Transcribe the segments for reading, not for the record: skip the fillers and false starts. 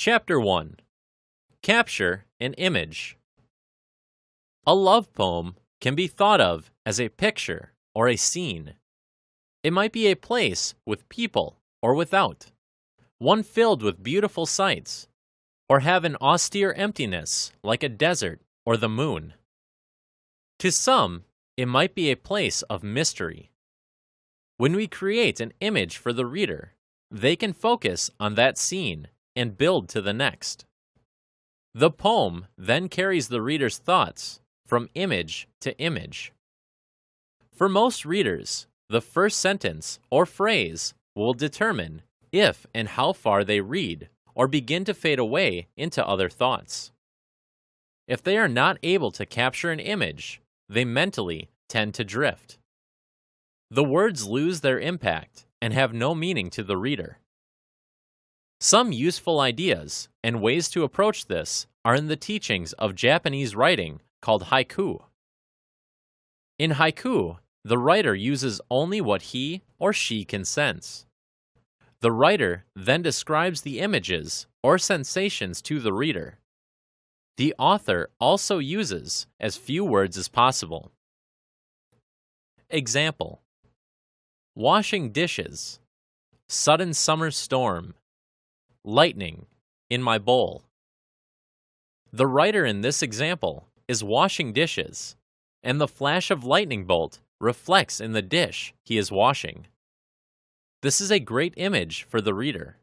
Chapter 1. Capture an image. A love poem can be thought of as a picture or a scene. It might be a place with people or without, one filled with beautiful sights, or have an austere emptiness like a desert or the moon. To some, it might be a place of mystery. When we create an image for the reader, they can focus on that scene and build to the next. The poem then carries the reader's thoughts from image to image. For most readers, the first sentence or phrase will determine if and how far they read or begin to fade away into other thoughts. If they are not able to capture an image, they mentally tend to drift. The words lose their impact and have no meaning to the reader. Some useful ideas and ways to approach this are in the teachings of Japanese writing called haiku. In haiku, the writer uses only what he or she can sense. The writer then describes the images or sensations to the reader. The author also uses as few words as possible. Example: washing dishes, sudden summer storm, lightning in my bowl. The writer in this example is washing dishes, and the flash of lightning bolt reflects in the dish he is washing. This is a great image for the reader.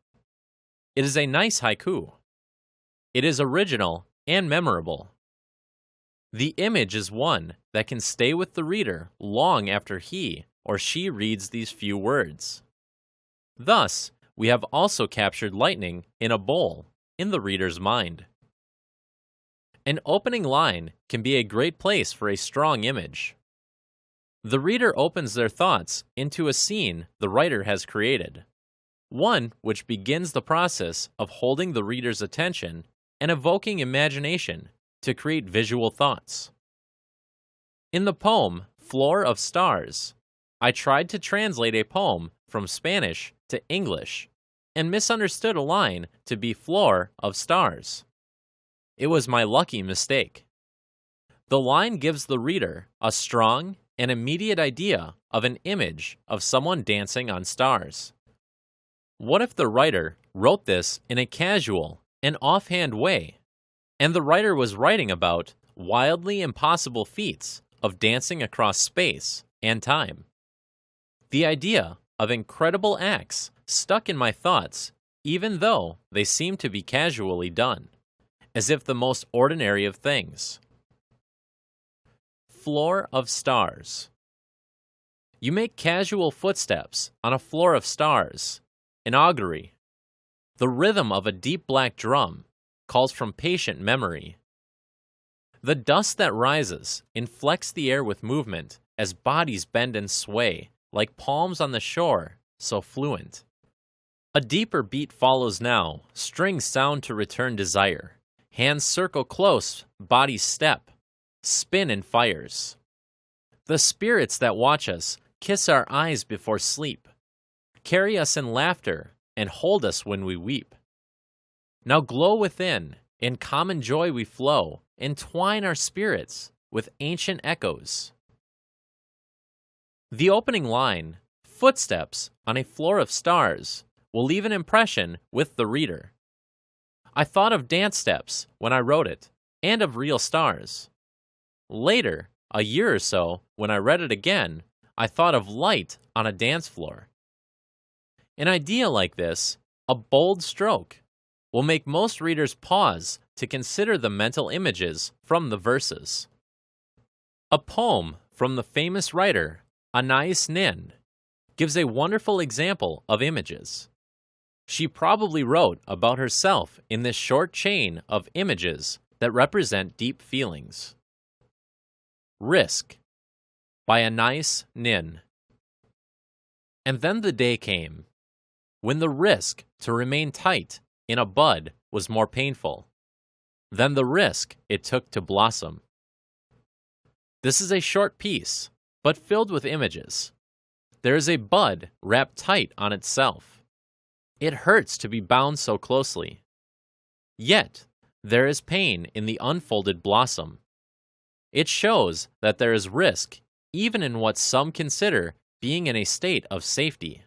It is a nice haiku. It is original and memorable. The image is one that can stay with the reader long after he or she reads these few words. Thus, we have also captured lightning in a bowl in the reader's mind. An opening line can be a great place for a strong image. The reader opens their thoughts into a scene the writer has created, one which begins the process of holding the reader's attention and evoking imagination to create visual thoughts. In the poem Floor of Stars, I tried to translate a poem from Spanish to English and misunderstood a line to be floor of stars. It was my lucky mistake. The line gives the reader a strong and immediate idea of an image of someone dancing on stars. What if the writer wrote this in a casual and offhand way, and the writer was writing about wildly impossible feats of dancing across space and time? The idea of incredible acts stuck in my thoughts, even though they seemed to be casually done, as if the most ordinary of things. Floor of stars. You make casual footsteps on a floor of stars, an augury. The rhythm of a deep black drum calls from patient memory. The dust that rises inflects the air with movement as bodies bend and sway, like palms on the shore, so fluent. A deeper beat follows now, strings sound to return desire. Hands circle close, bodies step, spin in fires. The spirits that watch us kiss our eyes before sleep, carry us in laughter, and hold us when we weep. Now glow within, in common joy we flow, entwine our spirits with ancient echoes. The opening line, footsteps on a floor of stars, will leave an impression with the reader. I thought of dance steps when I wrote it, and of real stars. Later, a year or so, when I read it again, I thought of light on a dance floor. An idea like this, a bold stroke, will make most readers pause to consider the mental images from the verses. A poem from the famous writer Anais Nin gives a wonderful example of images. She probably wrote about herself in this short chain of images that represent deep feelings. Risk by Anais Nin. And then the day came when the risk to remain tight in a bud was more painful than the risk it took to blossom. This is a short piece, but filled with images. There is a bud wrapped tight on itself. It hurts to be bound so closely. Yet, there is pain in the unfolded blossom. It shows that there is risk even in what some consider being in a state of safety.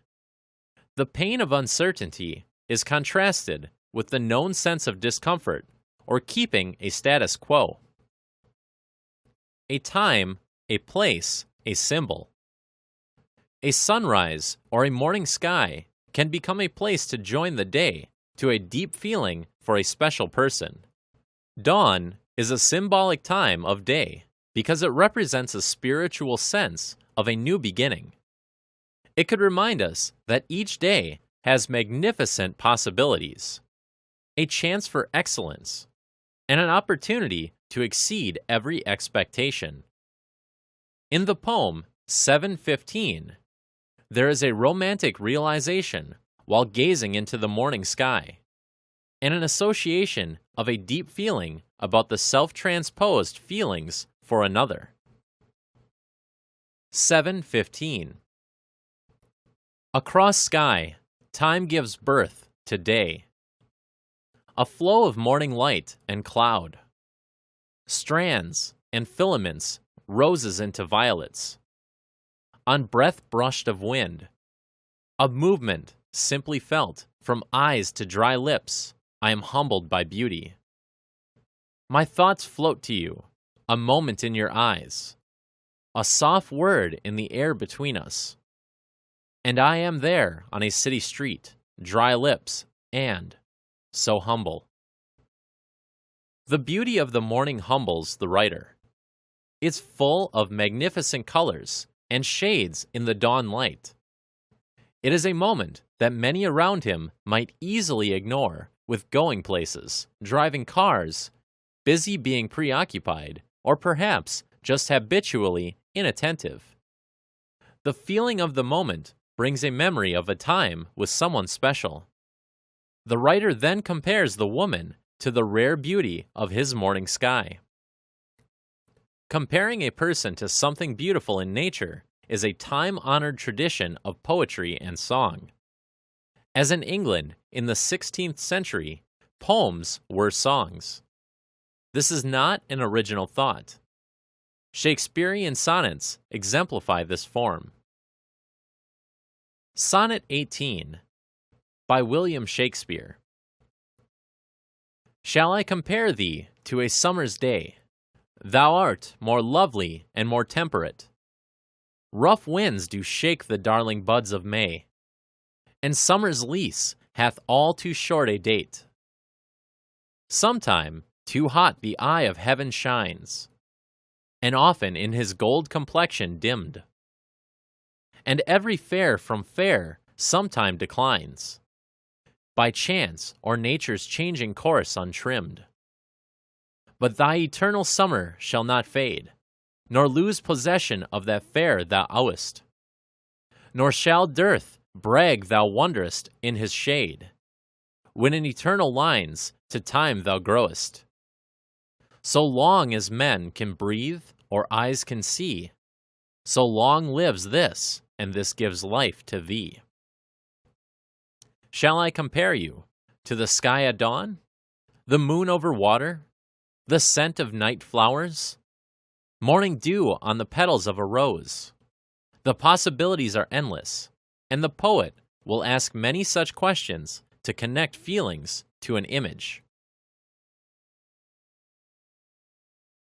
The pain of uncertainty is contrasted with the known sense of discomfort or keeping a status quo. A time, a place, a symbol. A sunrise or a morning sky can become a place to join the day, to a deep feeling for a special person. Dawn is a symbolic time of day because it represents a spiritual sense of a new beginning. It could remind us that each day has magnificent possibilities, a chance for excellence, and an opportunity to exceed every expectation. In the poem 7:15, there is a romantic realization while gazing into the morning sky, and an association of a deep feeling about the self-transposed feelings for another. 7:15. Across sky, time gives birth to day. A flow of morning light and cloud. Strands and filaments, roses into violets. On breath brushed of wind. A movement simply felt from eyes to dry lips. I am humbled by beauty. My thoughts float to you, a moment in your eyes. A soft word in the air between us. And I am there on a city street, dry lips, and so humble. The beauty of the morning humbles the writer. It's full of magnificent colors and shades in the dawn light. It is a moment that many around him might easily ignore with going places, driving cars, busy being preoccupied, or perhaps just habitually inattentive. The feeling of the moment brings a memory of a time with someone special. The writer then compares the woman to the rare beauty of his morning sky. Comparing a person to something beautiful in nature is a time-honored tradition of poetry and song. As in England in the 16th century, poems were songs. This is not an original thought. Shakespearean sonnets exemplify this form. Sonnet 18 by William Shakespeare. Shall I compare thee to a summer's day? Thou art more lovely and more temperate. Rough winds do shake the darling buds of May, and summer's lease hath all too short a date. Sometime too hot the eye of heaven shines, and often in his gold complexion dimmed. And every fair from fair sometime declines, by chance or nature's changing course untrimmed. But thy eternal summer shall not fade, nor lose possession of that fair thou owest. Nor shall dearth brag thou wonderest in his shade, when in eternal lines to time thou growest. So long as men can breathe or eyes can see, so long lives this, and this gives life to thee. Shall I compare you to the sky at dawn, the moon over water, the scent of night flowers, morning dew on the petals of a rose? The possibilities are endless, and the poet will ask many such questions to connect feelings to an image.